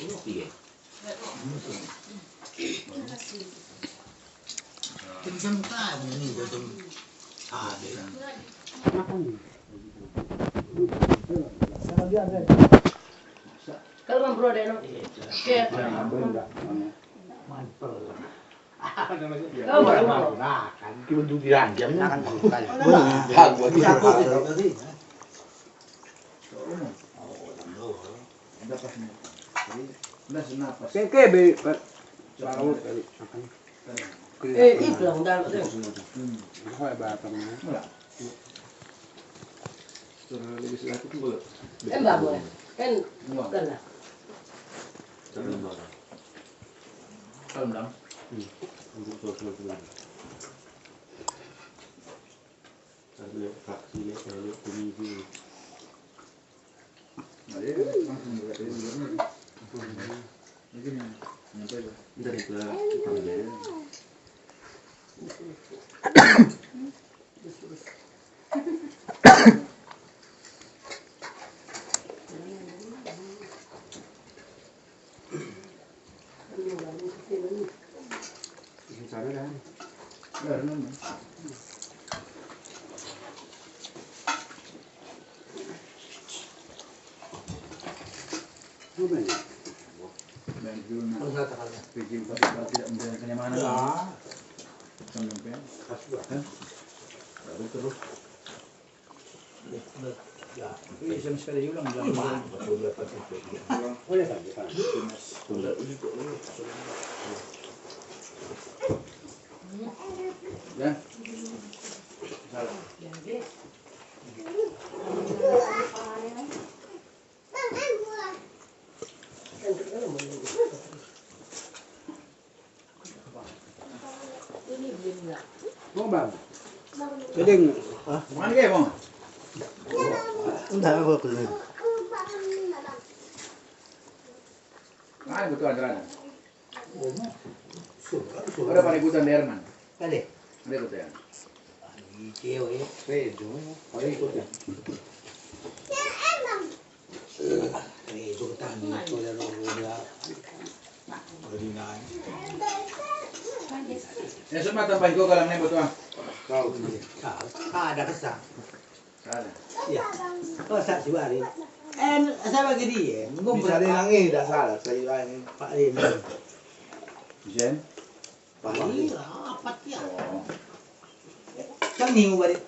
Iya. Kencang tahu ini betul. Ada. Kalau bro deh no. Kau baru Makan. Kita duduk di ranjang kan. Keke be laut tadi makan. iklan udah tuh. Hoy batang. Enggak boleh. Kan kan lah. Sana dah. Mau bang? Keding. Mana ke bang? Enggak aku keluar. Mana betul antara? Ada pada ikutan Derman. Kali. Ada ikutan. Cewek, pedo. Ada ikutnya. Pedo tani itu ada roda. Beringan. Ya semua tambah iko kalau nih betul. Kau ada kesah. Ada. Ya. Kau sak juari. Saya bagi dia. Bisa dilangi dah salah saya lagi. Pak Lim. Jen. Pak Lim apa ya? Oh. Kan minggu balik.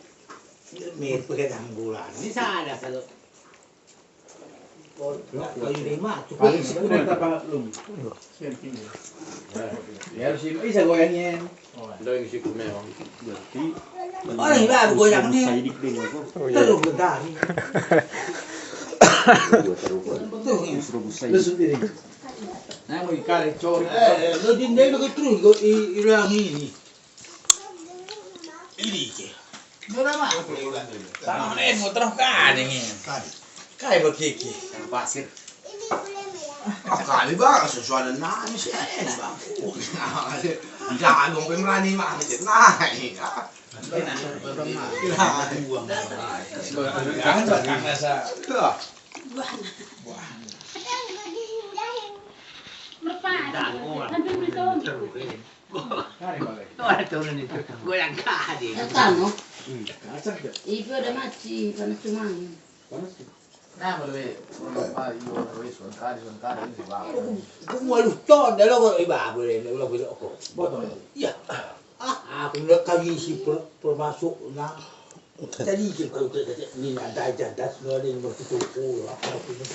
Met pakai bulan. Ini ada kalau. Kalau ini mah cukup. Paling 10 apa belum? Ya harus bisa goyangin. Dawing si kumewang. Berarti Orang yang baru goyang nih. saya dikding aku. Terus bentar nih. Suruh saya. Lu sendiri. Nah mau ikan cori. Lo dindai lo terus go hilang ini. Ini ke. Berapa? Tangan mau terus kan ini. Kai berkiki. Pasir. Kali bang sesuatu nani sih bang. Jangan dong pemerani mah naik. Jangan bakang rasa. Orang turun itu goyang kaki. Tano. Asal ke. Ibu ada mati panas cuma. Nah, boleh. Apa yo wis kari ini sih bang. Cũng mua lụt cho đấy là gọi bà vừa đến là vừa đỡ cổ. Botol. Iya. Cũng được kami si termasuk na. Tadi kita ni ada jadas no ada yang bertutur apa itu.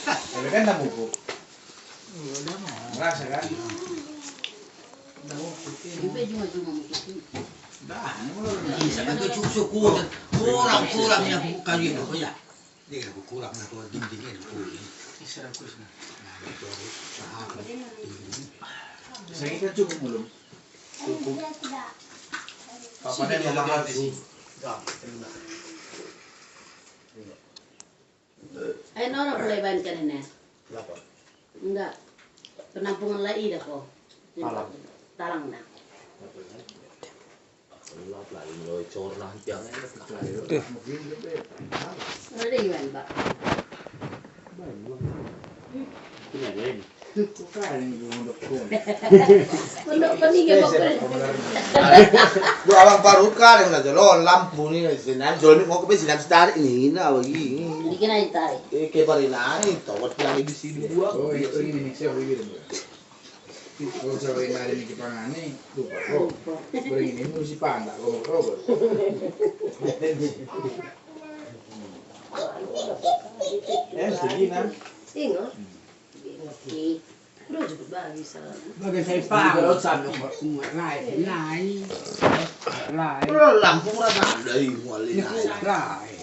Tapi kan tak buku. Merasa kan? Ibu cuma mungkin. Dah, ini mau Bisa kan tu syukur kurang yang kali itu ya. Dia kurang na tu dinding itu. Isra kus na. Saya kira cukup belum. Cukup. Papa nih mau makan di sini. Nora boleh bankan ini? Berapa? Enggak. Penampungan lagi dah kok. Talang. Talang dah. Lap lagi loy cor nah tiang ini. Ada di mana, Pak? Pondok peninggal bakal. Lu awang paruka yang nagjalon lampu ni sinan jolmi mo ko sinan star ini na wagi. Hindi ka na itay. Ke pa rin ay tawat lang di sini dua. Oh, ini mix ya begini. Kalau saya yang ada di Pangani, lupa kok. Begini mesti pandang kok Robert. Sige na. Ingo. Ingo. Bro, cepet banget bisa. Bagai saya paham. Kalau sana naik. Pero lampu ra na dai mo Ini alin. kurai.